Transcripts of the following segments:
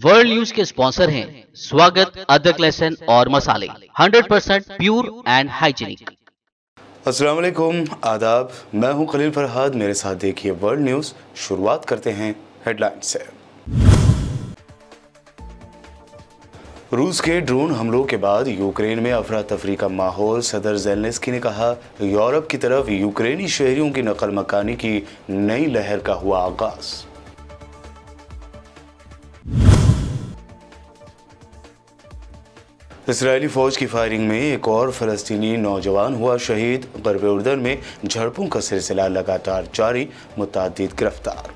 World news के sponsor हैं स्वागत, अदरक, लहसुन और मसाले 100% प्योर एंड हाइजीनिक। अस्सलाम वालेकुम, आदाब। मैं हूं खलील फरहाद। मेरे साथ देखिए वर्ल्ड न्यूज़। शुरुआत करते हैं हेडलाइन से। रूस के ड्रोन हमलों के बाद यूक्रेन में अफरा तफरी का माहौल। सदर ज़ेलेंस्की ने कहा, यूरोप की तरफ यूक्रेनी शहरियों की नकल मकानी की नई लहर का हुआ आगाज। इजरायली फौज की फायरिंग में एक और फलस्तीनी नौजवान हुआ शहीद। ग़र्ब उर्दन में झड़पों का सिलसिला लगातार जारी, मुतअद्दिद गिरफ्तार।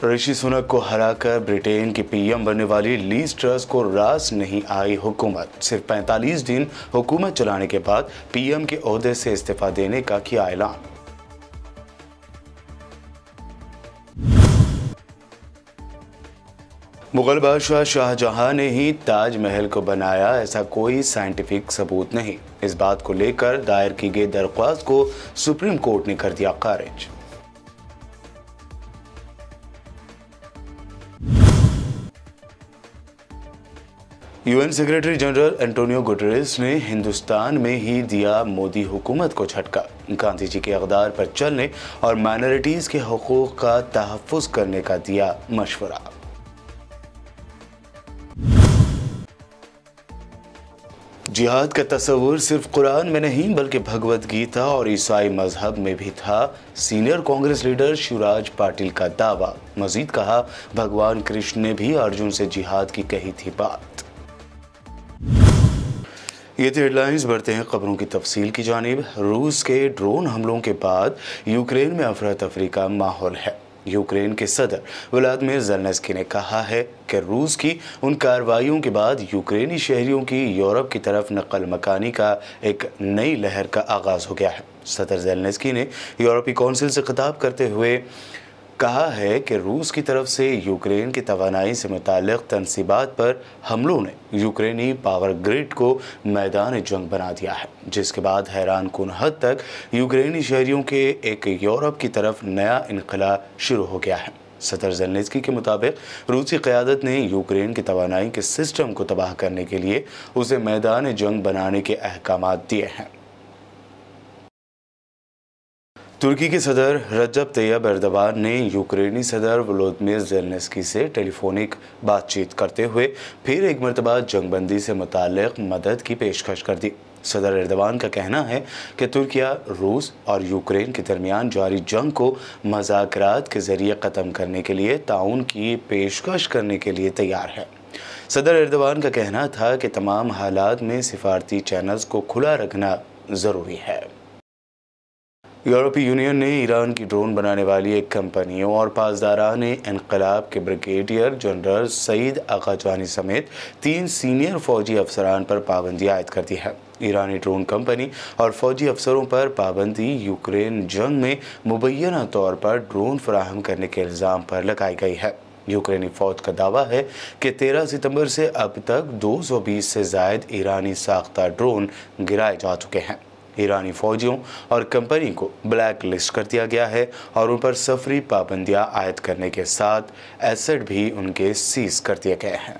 ऋषि सुनक को हराकर ब्रिटेन की पीएम बनने वाली लीज ट्रस को रास नहीं आई हुकूमत। सिर्फ 45 दिन हुकूमत चलाने के बाद पीएम के ओहदे से इस्तीफा देने का किया ऐलान। मुगल बादशाह शाहजहां ने ही ताजमहल को बनाया, ऐसा कोई साइंटिफिक सबूत नहीं। इस बात को लेकर दायर की गई दरख्वास्त को सुप्रीम कोर्ट ने कर दिया खारिज। UN secretary general Antonio Guterres ने हिंदुस्तान में ही दिया मोदी हुकूमत को झटका। गांधी जी के इक़्तिदार पर चलने और माइनॉरिटीज़ के हुकूक का तहफ़्फ़ुज़ करने का दिया मशवरा। जिहाद का तस्वुर सिर्फ कुरान में नहीं बल्कि भगवद गीता और ईसाई मजहब में भी था। सीनियर कांग्रेस लीडर शिवराज पाटिल का दावा। मजीद कहा, भगवान कृष्ण ने भी अर्जुन से जिहाद की कही थी बात। ये थे हेडलाइंस। बढ़ते हैं खबरों की तफसील की जानिब। रूस के ड्रोन हमलों के बाद यूक्रेन में अफरा तफरी का माहौल है। यूक्रेन के सदर व्लादिमीर ज़ेलेंस्की ने कहा है कि रूस की उन कार्रवाइयों के बाद यूक्रेनी शहरियों की यूरोप की तरफ नकल मकानी का एक नई लहर का आगाज़ हो गया है। सदर ज़ेलेंस्की ने यूरोपीय कौंसिल से खिताब करते हुए कहा है कि रूस की तरफ से यूक्रेन की तवानाई से मुताल्लिक़ तनसीबात पर हमलों ने यूक्रेनी पावर ग्रिड को मैदान जंग बना दिया है, जिसके बाद हैरान कुन हद तक यूक्रेनी शहरियों के एक यूरोप की तरफ नया इनक़िला शुरू हो गया है। सदर ज़ेलेंस्की के मुताबिक रूसी क़यादत ने यूक्रेन की तवानाई के सिस्टम को तबाह करने के लिए उसे मैदान जंग बनाने के अहकामात दिए हैं। तुर्की के सदर रजब तैयब एर्दोगान ने यूक्रेनी सदर वोलोदिमीर ज़ेलेंस्की से टेलीफोनिक बातचीत करते हुए फिर एक मरतबा जंगबंदी से मुताल्लिक़ मदद की पेशकश कर दी। सदर एर्दोगान का कहना है कि तुर्किया रूस और यूक्रेन के दरमियान जारी जंग को मज़ाकरात के ज़रिए ख़त्म करने के लिए ताउन की पेशकश करने के लिए तैयार है। सदर एर्दोगान का कहना था कि तमाम हालात में सिफारती चैनल्स को खुला रखना ज़रूरी है। यूरोपीय यूनियन ने ईरान की ड्रोन बनाने वाली एक कंपनी और पासदारान इनकलाब के ब्रिगेडियर जनरल सईद आकाजानी समेत 3 सीनियर फौजी अफसरान पर पाबंदी आयद कर दी है। ईरानी ड्रोन कंपनी और फौजी अफसरों पर पाबंदी यूक्रेन जंग में मुबैना तौर पर ड्रोन फराहम करने के इल्ज़ाम पर लगाई गई है। यूक्रेनी फ़ौज का दावा है कि 13 सितंबर से अब तक 220 से ज़ायद ईरानी साख्ता ड्रोन गिराए जा चुके हैं। ईरानी फ़ौजियों और कंपनी को ब्लैक लिस्ट कर दिया गया है और उन पर सफरी पाबंदियां आयद करने के साथ एसेट भी उनके सीज कर दिए गए हैं।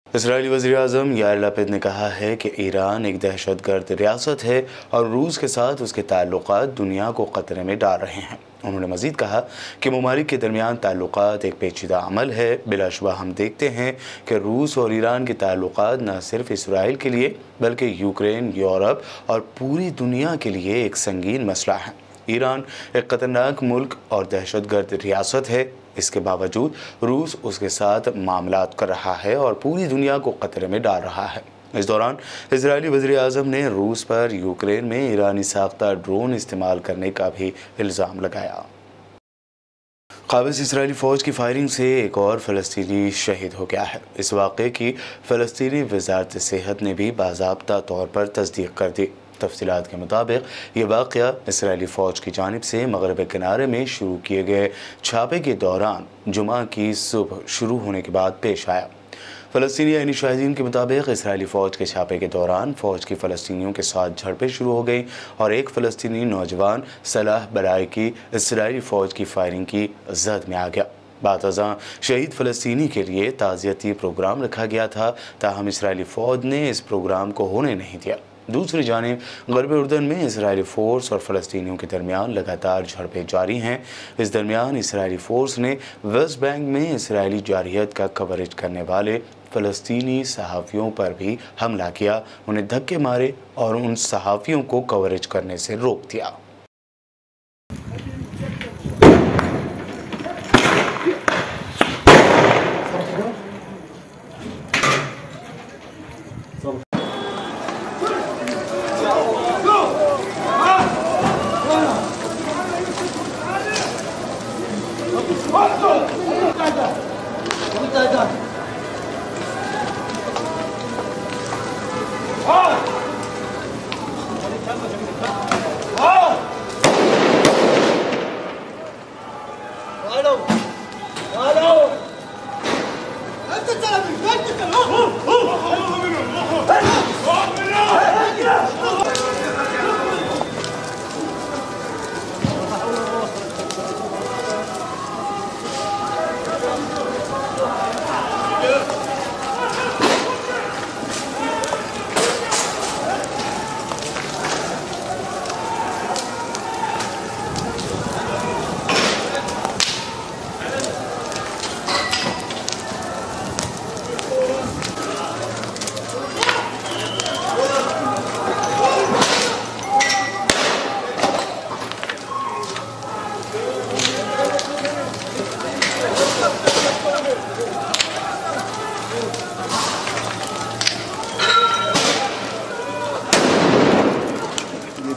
इजरायली वज़ीर-ए-आज़म यार लपीद ने कहा है कि ईरान एक दहशतगर्द रियासत है और रूस के साथ उसके ताल्लुकात दुनिया को ख़तरे में डाल रहे हैं। उन्होंने मज़ीद कहा कि ममालिक के दरमियान ताल्लुकात एक पेचीदा अमल है। बिलाशुबा हम देखते हैं कि रूस और ईरान के ताल्लुकात न सिर्फ इसराइल के लिए बल्कि यूक्रेन, यूरोप और पूरी दुनिया के लिए एक संगीन मसला है। ईरान एक ख़तरनाक मुल्क और दहशतगर्द रियासत है। इसके बावजूद रूस उसके साथ मामलात कर रहा है और पूरी दुनिया को ख़तरे में डाल रहा है। इस दौरान इजरायली वज़ीर-ए-आज़म ने रूस पर यूक्रेन में ईरानी साख्ता ड्रोन इस्तेमाल करने का भी इल्ज़ाम लगाया। काबिज़ इजरायली फ़ौज की फायरिंग से एक और फ़लस्तीनी शहीद हो गया है। इस वाक़े की फ़लस्तीनी वज़ारत सेहत ने भी बाज़ाब्ता तौर पर तस्दीक कर दी। तफसीलात के मुताबिक ये वाक़या इसराइली फ़ौज की जानिब से मगरब किनारे में शुरू किए गए छापे के दौरान जुमा की सुबह शुरू होने के बाद पेश आया। फ़लस्तीनी आईनी शाहिदीन के मुताबिक इसराइली फ़ौज के छापे के दौरान फ़ौज की फ़लस्तीनियों के साथ झड़पें शुरू हो गई और एक फ़लस्तीनी नौजवान सलाह बराई की इसराइली फ़ौज की फायरिंग की जद में आ गया। बातज़ां शहीद फ़लस्तीनी के लिए ताज़ियती प्रोग्राम रखा गया था, ताहम इसराइली फ़ौज ने इस प्रोग्राम को होने नहीं दिया। दूसरी जानिब ग़र्बी उर्दन में इसराइली फ़ोर्स और फ़लस्तीनियों के दरमियान लगातार झड़पें जारी हैं। इस दरमियान इसराइली फ़ोर्स ने वेस्ट बैंक में इसराइली जारहियत का कवरेज करने वाले फ़लस्तीनी सहाफ़ियों पर भी हमला किया, उन्हें धक्के मारे और उन सहाफ़ियों को कवरेज करने से रोक दिया।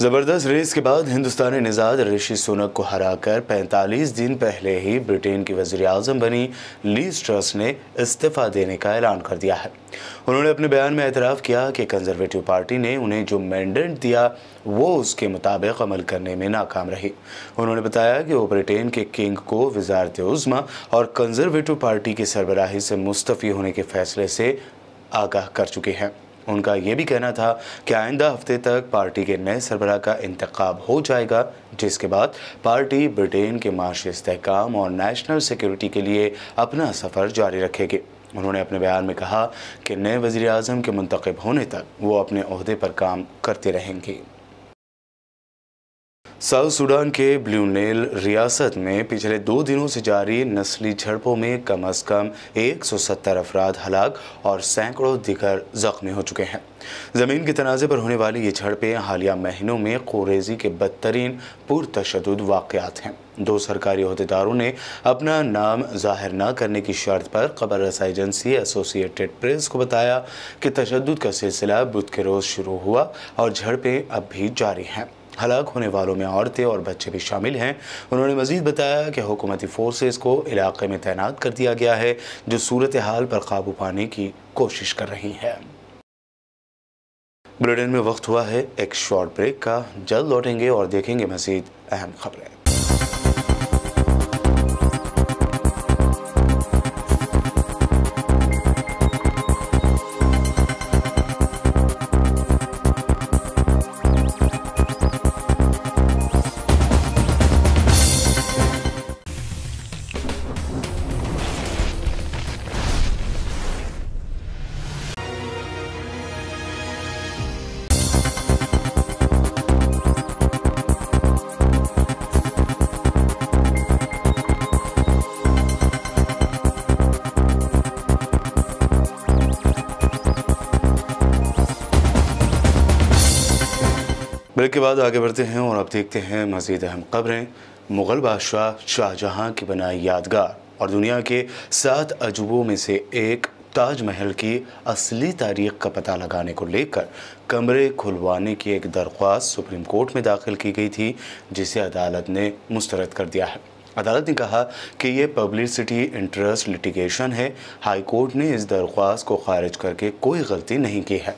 ज़बरदस्त रेस के बाद हिंदुस्तानी निज़ाद ऋषि सुनक को हराकर 45 दिन पहले ही ब्रिटेन की वज़ीर-ए-आज़म बनी लीज़ ट्रस ने इस्तीफ़ा देने का ऐलान कर दिया है। उन्होंने अपने बयान में एतराफ़ किया कि कंजर्वेटिव पार्टी ने उन्हें जो मैंडेट दिया वो उसके मुताबिक अमल करने में नाकाम रही। उन्होंने बताया कि वो ब्रिटेन के किंग को वज़ारत-ए-उज़्मा और कंजर्वेटिव पार्टी की सरबराही से मुस्तफ़ी होने के फ़ैसले से आगाह कर चुके हैं। उनका ये भी कहना था कि आइंदा हफ्ते तक पार्टी के नए सरबराह का इंतखाब हो जाएगा, जिसके बाद पार्टी ब्रिटेन के माशी इस्तेहकाम और नेशनल सिक्योरिटी के लिए अपना सफ़र जारी रखेगी। उन्होंने अपने बयान में कहा कि नए वज़ीर-ए-आज़म के मुंतखब होने तक वो अपने ओहदे पर काम करते रहेंगे। साउथ सूडान के ब्लू नील रियासत में पिछले 2 दिनों से जारी नस्ली झड़पों में कम अज़ कम 170 अफराद हलाक और सैकड़ों दिगर ज़ख्मी हो चुके हैं। ज़मीन के तनाज़े पर होने वाली ये झड़पें हालिया महीनों में क़ुरैशी के बदतरीन पुरतशद्दुद वाक़यात हैं। 2 सरकारी अहदेदारों ने अपना नाम ज़ाहिर न करने की शर्त पर खबर रसाई एजेंसी एसोसिएटेड प्रेस को बताया कि तशद्दुद का सिलसिला बुध के रोज़ शुरू हुआ और झड़पें अब भी जारी हैं। हलाक होने वालों में औरतें और बच्चे भी शामिल हैं। उन्होंने मज़ीद बताया कि हुकूमती फोर्सेस को इलाके में तैनात कर दिया गया है, जो सूरत हाल पर काबू पाने की कोशिश कर रही है। ब्रिटेन में वक्त हुआ है एक शॉर्ट ब्रेक का। जल्द लौटेंगे और देखेंगे मज़ीद अहम खबरें। ब्रेक के बाद आगे बढ़ते हैं और अब देखते हैं मज़ीद अहम खबरें। मुग़ल बादशाह शाहजहां की बनाई यादगार और दुनिया के 7 अजूबों में से एक ताजमहल की असली तारीख का पता लगाने को लेकर कमरे खुलवाने की एक दरख्वास्त सुप्रीम कोर्ट में दाखिल की गई थी, जिसे अदालत ने मुस्तरद कर दिया है। अदालत ने कहा कि ये पब्लिसिटी इंटरेस्ट लिटिगेशन है। हाई कोर्ट ने इस दरख्वास्त को खारिज करके कोई गलती नहीं की है।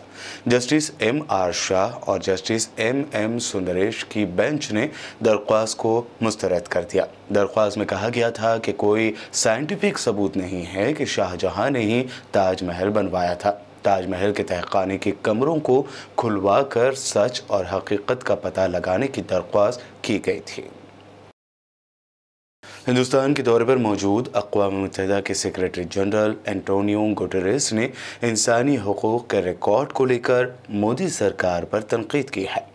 Justice M.R. शाह और जस्टिस M.M. सुंदरेश की बेंच ने दरख्वास्त को मुस्तरद कर दिया। दरख्वास्त में कहा गया था कि कोई साइंटिफिक सबूत नहीं है कि शाहजहां ने ही ताजमहल बनवाया था। ताजमहल के तहखाने के कमरों को खुलवा कर सच और हकीकत का पता लगाने की दरख्वास्त की गई थी। हिंदुस्तान के दौरे पर मौजूद अक़वाम मुत्तहिदा के सेक्रेटरी जनरल एंटोनियो गुटेरेस ने इंसानी हुकूक़ के रिकॉर्ड को लेकर मोदी सरकार पर तनकीद की है।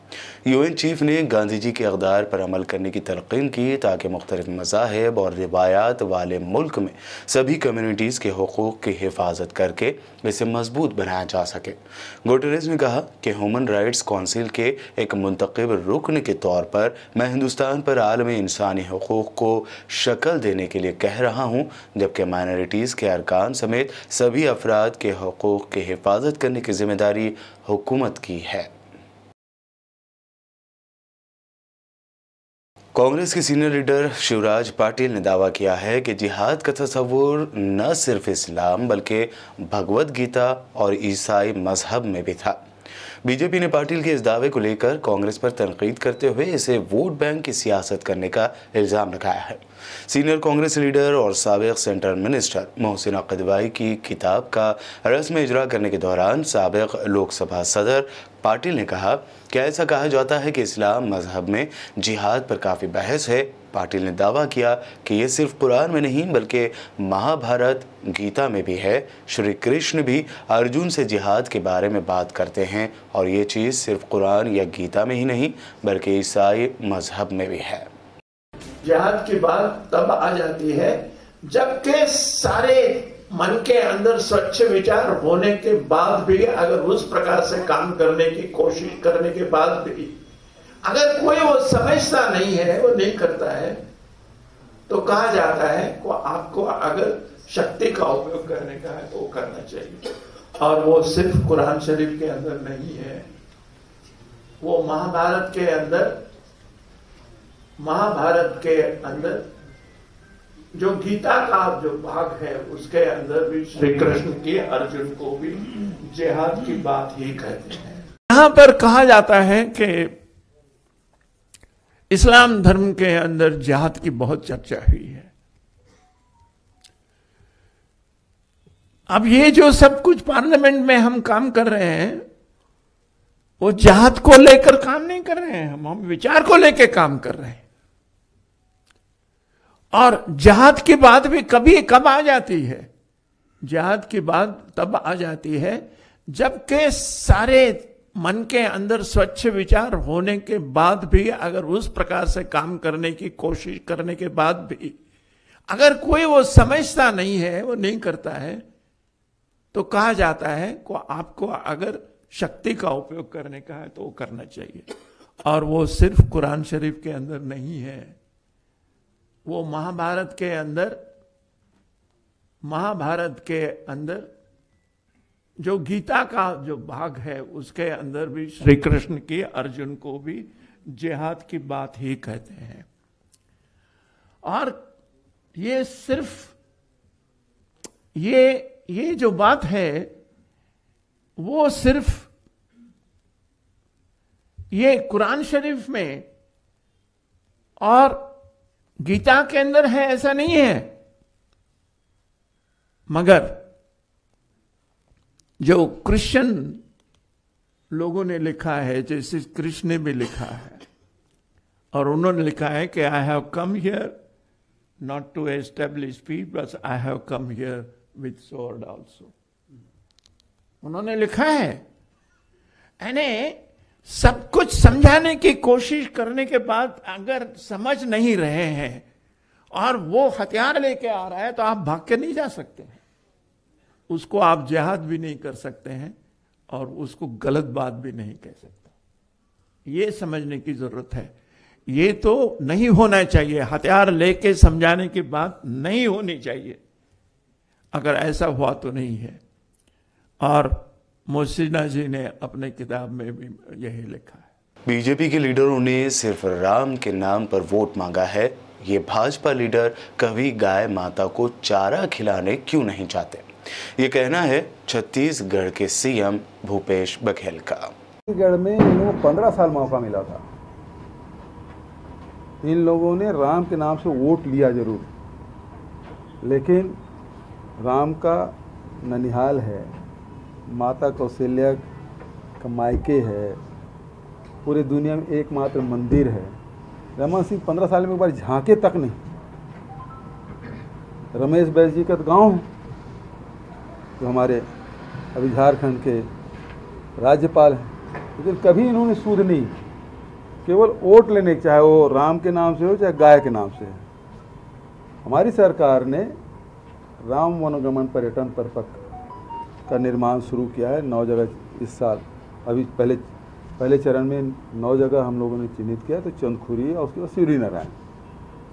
UN चीफ ने गांधी जी के इक़दार पर अमल करने की तलक़ीन की ताकि मुख्तलिफ़ मज़ाहिब और रिवायात वाले मुल्क में सभी कम्यूनिटीज़ के हुकूक़ की हिफाजत करके इसे मजबूत बनाया जा सके। गुटेरेस ने कहा कि ह्यूमन राइट्स काउंसिल के एक मुंतखब रुकन के तौर पर मैं हिंदुस्तान पर आलमी इंसानी हुकूक़ को शक्ल देने के लिए कह रहा हूँ, जबकि माइनॉरिटीज़ के अरकान समेत सभी अफराद के हुकूक़ की हिफाजत करने की ज़िम्मेदारी हुकूमत की है। कांग्रेस के सीनियर लीडर शिवराज पाटिल ने दावा किया है कि जिहाद का तस्वुर न सिर्फ इस्लाम बल्कि भगवद गीता और ईसाई मजहब में भी था। बीजेपी ने पाटिल के इस दावे को लेकर कांग्रेस पर तनकीद करते हुए इसे वोट बैंक की सियासत करने का इल्ज़ाम लगाया है। सीनियर कांग्रेस लीडर और साबिक़ सेंट्रल मिनिस्टर मोहसिन अक़दवाई की किताब का रस्म इजरा करने के दौरान साबिक़ लोकसभा सदर पाटिल ने कहा कि ऐसा कहा जाता है कि इस्लाम मजहब में जिहाद पर काफ़ी बहस है। पाटिल ने दावा किया कि ये सिर्फ कुरान में नहीं बल्कि महाभारत गीता में भी है। श्री कृष्ण भी अर्जुन से जिहाद के बारे में बात करते हैं और ये चीज़ सिर्फ कुरान या गीता में ही नहीं बल्कि ईसाई मजहब में भी है। जिहाद की बात तब आ जाती है जबकि सारे मन के अंदर स्वच्छ विचार होने के बाद भी अगर उस प्रकार से काम करने की कोशिश करने के बाद भी अगर कोई वो समझता नहीं है, वो नहीं करता है, तो कहा जाता है कि आपको अगर शक्ति का उपयोग करने का है तो वो करना चाहिए। और वो सिर्फ कुरान शरीफ के अंदर नहीं है, वो महाभारत के अंदर जो गीता का जो भाग है उसके अंदर भी श्री कृष्ण की अर्जुन को भी जिहाद की बात ही कहते हैं। यहां पर कहा जाता है कि इस्लाम धर्म के अंदर जिहाद की बहुत चर्चा हुई है। अब ये जो सब कुछ पार्लियामेंट में हम काम कर रहे हैं वो जिहाद को लेकर काम नहीं कर रहे हैं, हम विचार को लेकर काम कर रहे हैं। और जिहाद की बात भी कब आ जाती है? जिहाद की बात तब आ जाती है जबकि सारे मन के अंदर स्वच्छ विचार होने के बाद भी अगर उस प्रकार से काम करने की कोशिश करने के बाद भी अगर कोई वो समझता नहीं है, वो नहीं करता है, तो कहा जाता है कि आपको अगर शक्ति का उपयोग करने का है तो वो करना चाहिए। और वो सिर्फ कुरान शरीफ के अंदर नहीं है, वो महाभारत के अंदर जो गीता का जो भाग है उसके अंदर भी श्री कृष्ण की अर्जुन को भी जिहाद की बात ही कहते हैं। और ये सिर्फ ये जो बात है वो सिर्फ ये कुरान शरीफ में और गीता के अंदर है ऐसा नहीं है, मगर जो क्रिश्चियन लोगों ने लिखा है, जैसे कृष्ण ने भी लिखा है, और उन्होंने लिखा है कि I have come here not to establish peace but I have come here with sword also. उन्होंने लिखा है, यानी सब कुछ समझाने की कोशिश करने के बाद अगर समझ नहीं रहे हैं और वो हथियार लेके आ रहा है तो आप भाग के नहीं जा सकते हैं, उसको आप जिहाद भी नहीं कर सकते हैं और उसको गलत बात भी नहीं कह सकते। ये समझने की जरूरत है। ये तो नहीं होना चाहिए, हथियार लेके समझाने की बात नहीं होनी चाहिए। अगर ऐसा हुआ तो नहीं है। और मोहसिना जी ने अपने किताब में भी यही लिखा है। बीजेपी के लीडरों ने सिर्फ राम के नाम पर वोट मांगा है। ये भाजपा लीडर कभी गाय माता को चारा खिलाने क्यों नहीं चाहते? ये कहना है छत्तीसगढ़ के सीएम भूपेश बघेल का। छत्तीसगढ़ में इन लोगों को 15 साल मौका मिला था। इन लोगों ने राम के नाम से वोट लिया जरूर, लेकिन राम का ननिहाल है, माता कौशल्या का मायके है, पूरी दुनिया में एकमात्र मंदिर है। रमन सिंह 15 साल में एक बार झांके तक नहीं। रमेश बैस जी का तो गाँव है, जो हमारे अभी झारखंड के राज्यपाल हैं, लेकिन कभी इन्होंने सूद नहीं, केवल वोट लेने, चाहे वो राम के नाम से हो चाहे गाय के नाम से है। हमारी सरकार ने राम वनगमन पर्यटन पर्पक का निर्माण शुरू किया है 9 जगह इस साल। अभी पहले चरण में 9 जगह हम लोगों ने चिन्हित किया, तो चंदखुरी और उसके बाद शिवरी नारायण,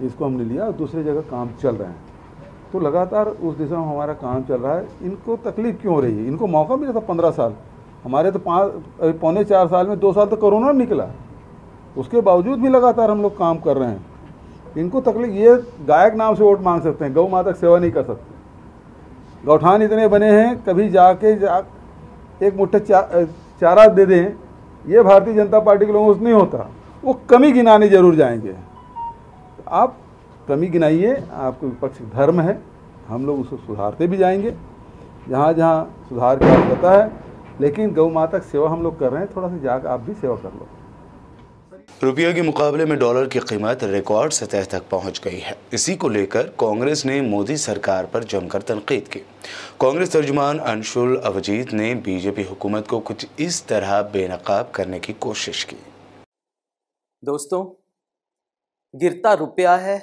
इसको हमने लिया और दूसरी जगह काम चल रहे हैं। तो लगातार उस दिशा में हमारा काम चल रहा है। इनको तकलीफ क्यों हो रही है? इनको मौका मिला था 15 साल, हमारे तो 5.25 साल में 2 साल तो कोरोना निकला, उसके बावजूद भी लगातार हम लोग काम कर रहे हैं। इनको तकलीफ, ये गाय के नाम से वोट मांग सकते हैं, गौ माता की सेवा नहीं कर सकते। गौठान इतने बने हैं, कभी एक मुट्ठे चारा दे दें, ये भारतीय जनता पार्टी के लोगों से नहीं होता। वो कमी गिनाने जरूर जाएंगे। आप कमी गिनाइए, आपको विपक्ष धर्म है, हम लोग उसको सुधारते भी जाएंगे जहाँ जहाँ सुधार की आवश्यकता है। लेकिन गौ माता की सेवा हम लोग कर रहे हैं, थोड़ा सा जाकर आप भी सेवा कर लो। रुपये के मुकाबले में डॉलर की कीमत रिकॉर्ड सतह तक पहुंच गई है। इसी को लेकर कांग्रेस ने मोदी सरकार पर जमकर तनकीद की। कांग्रेस तर्जुमान अंशुल अवजीत ने बीजेपी हुकूमत को कुछ इस तरह बेनकाब करने की कोशिश की। दोस्तों, गिरता रुपया है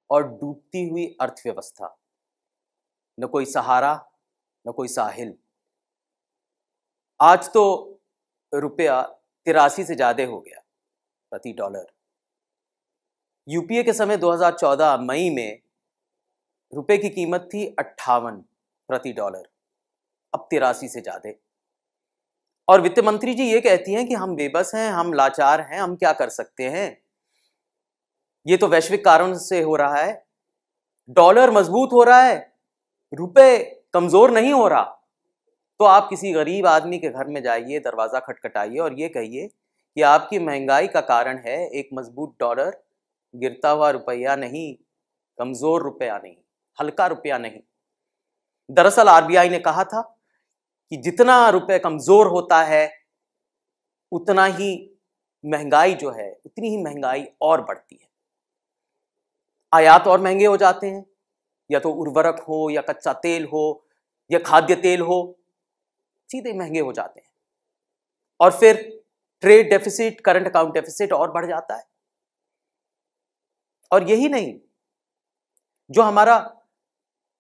और डूबती हुई अर्थव्यवस्था, न कोई सहारा न कोई साहिल। आज तो रुपया 83 से ज्यादा हो गया प्रति डॉलर। यूपीए के समय 2014 मई में रुपए की कीमत थी 58 प्रति डॉलर, अब 83 से ज्यादा। और वित्त मंत्री जी ये कहती हैं कि हम बेबस हैं, हम लाचार हैं, हम क्या कर सकते हैं, ये तो वैश्विक कारण से हो रहा है। डॉलर मजबूत हो रहा है, रुपए कमजोर नहीं हो रहा। तो आप किसी गरीब आदमी के घर में जाइए, दरवाजा खटखटाइए और ये कहिए कि आपकी महंगाई का कारण है एक मजबूत डॉलर, गिरता हुआ रुपया नहीं, कमजोर रुपया नहीं, हल्का रुपया नहीं। दरअसल आरबीआई ने कहा था कि जितना रुपया कमजोर होता है उतना ही महंगाई जो है, उतनी ही महंगाई और बढ़ती है। आयात और महंगे हो जाते हैं, या तो उर्वरक हो या कच्चा तेल हो या खाद्य तेल हो, सीधे महंगे हो जाते हैं। और फिर trade deficit, current account deficit और बढ़ जाता है। और यही नहीं, जो हमारा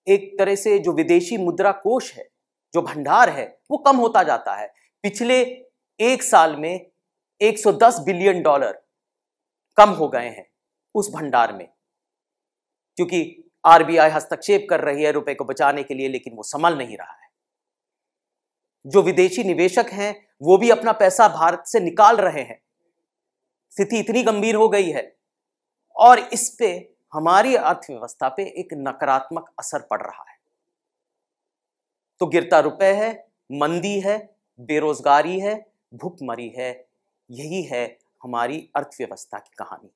एक तरह से जो विदेशी मुद्रा कोष है, जो भंडार है, वो कम होता जाता है। पिछले 1 साल में 110 बिलियन डॉलर कम हो गए हैं उस भंडार में, क्योंकि आरबीआई हस्तक्षेप कर रही है रुपए को बचाने के लिए, लेकिन वो संभल नहीं रहा है। जो विदेशी निवेशक हैं वो भी अपना पैसा भारत से निकाल रहे हैं। स्थिति इतनी गंभीर हो गई है और इस पे हमारी अर्थव्यवस्था पे एक नकारात्मक असर पड़ रहा है। तो गिरता रुपए है, मंदी है, बेरोजगारी है, भुखमरी है, यही है हमारी अर्थव्यवस्था की कहानी।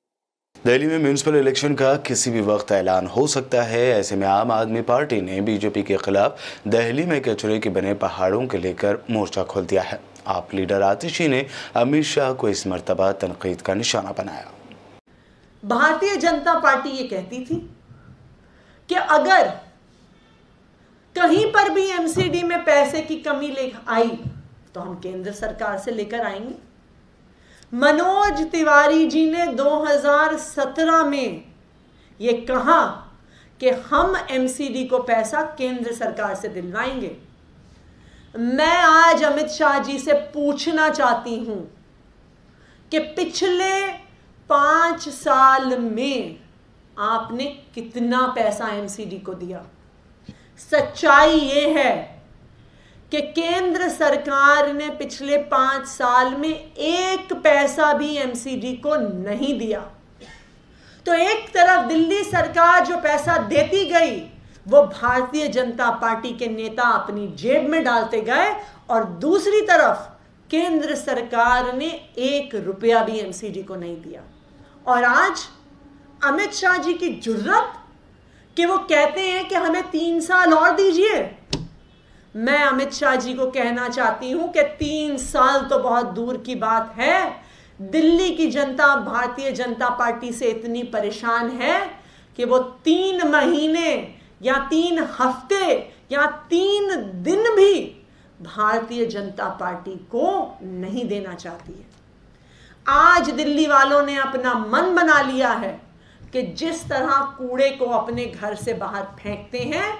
दिल्ली में म्यूनिसिपल इलेक्शन का किसी भी वक्त ऐलान हो सकता है। ऐसे में आम आदमी पार्टी ने बीजेपी के खिलाफ दिल्ली में कचरे के बने पहाड़ों के लेकर मोर्चा खोल दिया है। आप लीडर आतिशी ने अमित शाह को इस मर्तबा तनकीद का निशाना बनाया। भारतीय जनता पार्टी ये कहती थी कि अगर कहीं पर भी एमसीडी में पैसे की कमी ले आई तो हम केंद्र सरकार से लेकर आएंगे। मनोज तिवारी जी ने 2017 में ये कहा कि हम एमसीडी को पैसा केंद्र सरकार से दिलवाएंगे। मैं आज अमित शाह जी से पूछना चाहती हूं कि पिछले 5 साल में आपने कितना पैसा एमसीडी को दिया। सच्चाई ये है कि केंद्र सरकार ने पिछले 5 साल में 1 पैसा भी एमसीडी को नहीं दिया। तो एक तरफ दिल्ली सरकार जो पैसा देती गई वो भारतीय जनता पार्टी के नेता अपनी जेब में डालते गए, और दूसरी तरफ केंद्र सरकार ने 1 रुपया भी एमसीडी को नहीं दिया। और आज अमित शाह जी की जुर्रत कि वो कहते हैं कि हमें 3 साल और दीजिए। मैं अमित शाह जी को कहना चाहती हूं कि 3 साल तो बहुत दूर की बात है। दिल्ली की जनता भारतीय जनता पार्टी से इतनी परेशान है कि वो 3 महीने या 3 हफ्ते या 3 दिन भी भारतीय जनता पार्टी को नहीं देना चाहती है। आज दिल्ली वालों ने अपना मन बना लिया है कि जिस तरह कूड़े को अपने घर से बाहर फेंकते हैं,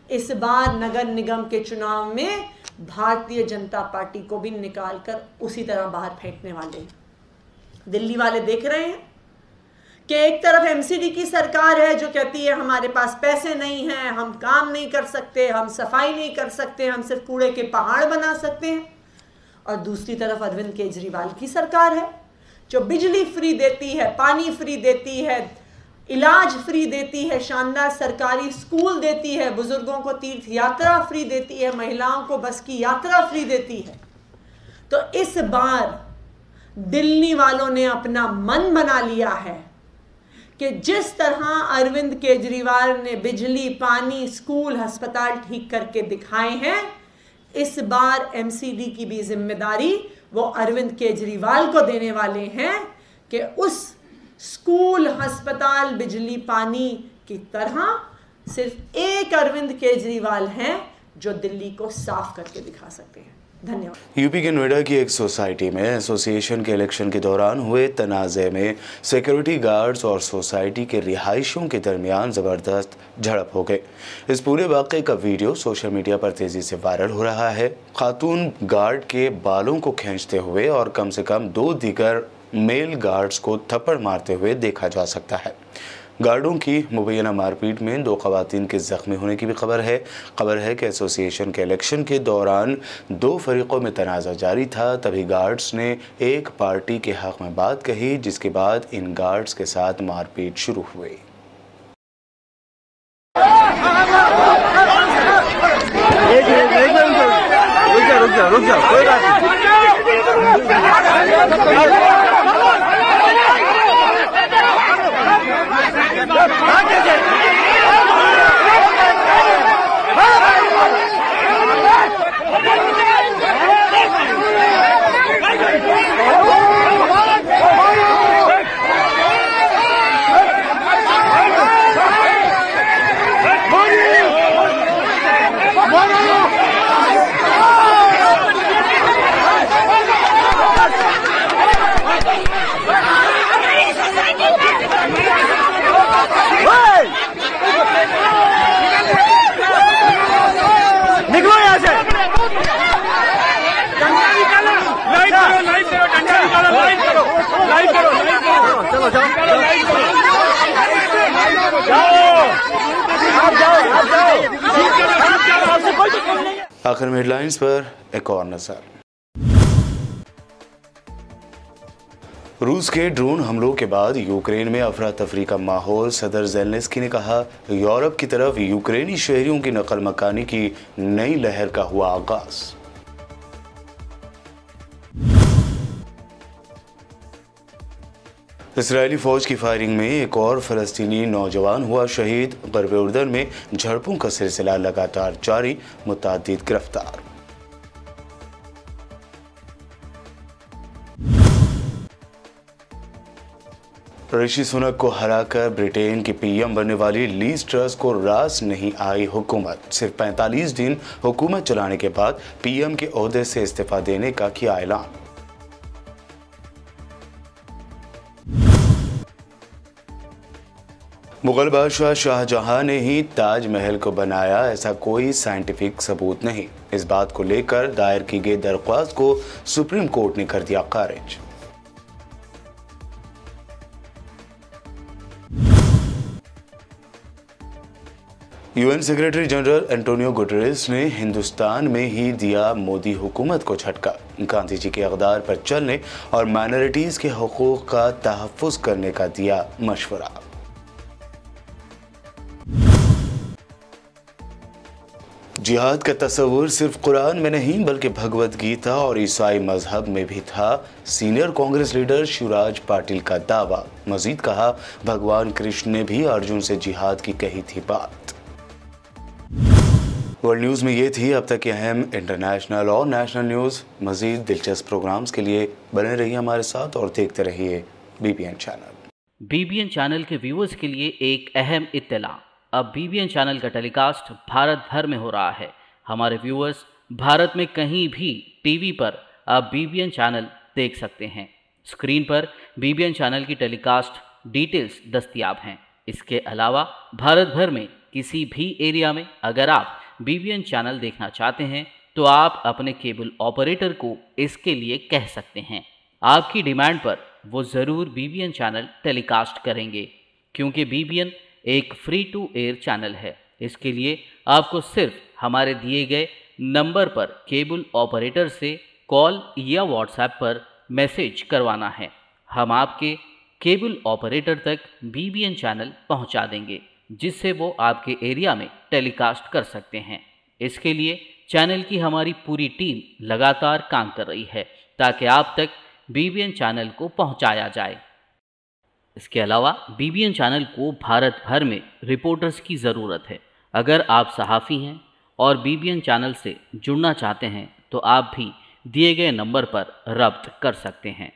इस बार नगर निगम के चुनाव में भारतीय जनता पार्टी को भी निकालकर उसी तरह बाहर फेंकने वाले हैं। दिल्ली वाले देख रहे हैं कि एक तरफ एमसीडी की सरकार है जो कहती है हमारे पास पैसे नहीं हैं, हम काम नहीं कर सकते, हम सफाई नहीं कर सकते, हम सिर्फ कूड़े के पहाड़ बना सकते हैं। और दूसरी तरफ अरविंद केजरीवाल की सरकार है जो बिजली फ्री देती है, पानी फ्री देती है, इलाज फ्री देती है, शानदार सरकारी स्कूल देती है, बुजुर्गों को तीर्थ यात्रा फ्री देती है, महिलाओं को बस की यात्रा फ्री देती है। तो इस बार दिल्ली वालों ने अपना मन बना लिया है कि जिस तरह अरविंद केजरीवाल ने बिजली, पानी, स्कूल, अस्पताल ठीक करके दिखाए हैं, इस बार एमसीडी की भी जिम्मेदारी वो अरविंद केजरीवाल को देने वाले हैं कि उस स्कूल, अस्पताल, बिजली, पानी की तरह सिर्फ एक अरविंद केजरीवाल हैं जो दिल्ली को साफ करके दिखा सकते हैं। धन्यवाद। यूपी के नोएडा की एक सोसाइटी में एसोसिएशन के इलेक्शन के दौरान हुए तनाज़े में सिक्योरिटी गार्ड्स और सोसाइटी के रिहायशियों के दरमियान ज़बरदस्त झड़प हो गई। इस पूरे वाक़े का वीडियो सोशल मीडिया पर तेज़ी से वायरल हो रहा है। खातून गार्ड के बालों को खींचते हुए और कम से कम 2 दीगर मेल गार्ड्स को थप्पड़ मारते हुए देखा जा सकता है। गार्डों की मुबैना मारपीट में 2 खवातीन के ज़ख्मी होने की भी खबर है कि एसोसिएशन के इलेक्शन के दौरान 2 फरीक़ों में तनाज़ा जारी था। तभी गार्ड्स ने एक पार्टी के हक़ में बात कही, जिसके बाद इन गार्ड्स के साथ मारपीट शुरू हुई। रुक जाओ, कोई बात नहीं। निकलो यहाँ से। चलो आखिर में हेडलाइंस पर एक और नजर। रूस के ड्रोन हमलों के बाद यूक्रेन में अफरा तफरी का माहौल। सदर ज़ेलेंस्की ने कहा, यूरोप की तरफ यूक्रेनी शहरियों की नकल मकानी की नई लहर का हुआ आगाज। इस्राएली फौज की फायरिंग में एक और फ़लस्तीनी नौजवान हुआ शहीद। ग़र्ब उर्दन में झड़पों का सिलसिला लगातार जारी, मुतअद्दिद गिरफ्तार। ऋषि सुनक को हराकर ब्रिटेन की पीएम बनने वाली लीज ट्रस को रास नहीं आई हुकूमत। सिर्फ 45 दिन हुकूमत चलाने के बाद पीएम के ओहदे से इस्तीफा देने का किया ऐलान। मुगल बादशाह शाहजहां ने ही ताजमहल को बनाया, ऐसा कोई साइंटिफिक सबूत नहीं। इस बात को लेकर दायर की गई दरख्वास्त को सुप्रीम कोर्ट ने कर दिया खारिज। UN secretary general Antonio Guterres ने हिंदुस्तान में ही दिया मोदी हुकूमत को झटका। गांधी जी के अक़दार पर चलने और माइनॉरिटीज़ के हुकूक का तहफ़्फ़ुज़ करने का दिया मशवरा। जिहाद का तस्वुर सिर्फ कुरान में नहीं बल्कि भगवद गीता और ईसाई मजहब में भी था। सीनियर कांग्रेस लीडर शिवराज पाटिल का दावा। मजीद कहा, भगवान कृष्ण ने भी अर्जुन से जिहाद की कही थी बात। वर्ल्ड न्यूज़ में ये थी अब तक की अहम इंटरनेशनल और नेशनल न्यूज़। मजीद दिलचस्प प्रोग्राम्स के लिए बने रहिए हमारे साथ और देखते रहिए बीबीएन चैनल। बीबीएन चैनल के व्यूअर्स के लिए एक अहम इत्तला। अब बीबीएन चैनल का टेलीकास्ट भारत भर में हो रहा है। हमारे व्यूअर्स भारत में कहीं भी टीवी पर अब बीबीएन चैनल देख सकते हैं। स्क्रीन पर बीबीएन चैनल की टेलीकास्ट डिटेल्स दस्तयाब हैं। इसके अलावा भारत भर में किसी भी एरिया में अगर आप बीबीएन चैनल देखना चाहते हैं तो आप अपने केबल ऑपरेटर को इसके लिए कह सकते हैं। आपकी डिमांड पर वो ज़रूर बीबीएन चैनल टेलीकास्ट करेंगे, क्योंकि बीबीएन एक फ्री टू एयर चैनल है। इसके लिए आपको सिर्फ हमारे दिए गए नंबर पर केबल ऑपरेटर से कॉल या व्हाट्सएप पर मैसेज करवाना है। हम आपके केबल ऑपरेटर तक बीबीएन चैनल पहुंचा देंगे, जिससे वो आपके एरिया में टेलीकास्ट कर सकते हैं। इसके लिए चैनल की हमारी पूरी टीम लगातार काम कर रही है ताकि आप तक बीबीएन चैनल को पहुंचाया जाए। इसके अलावा बीबीएन चैनल को भारत भर में रिपोर्टर्स की ज़रूरत है। अगर आप सहाफ़ी हैं और बीबीएन चैनल से जुड़ना चाहते हैं तो आप भी दिए गए नंबर पर रब्त कर सकते हैं।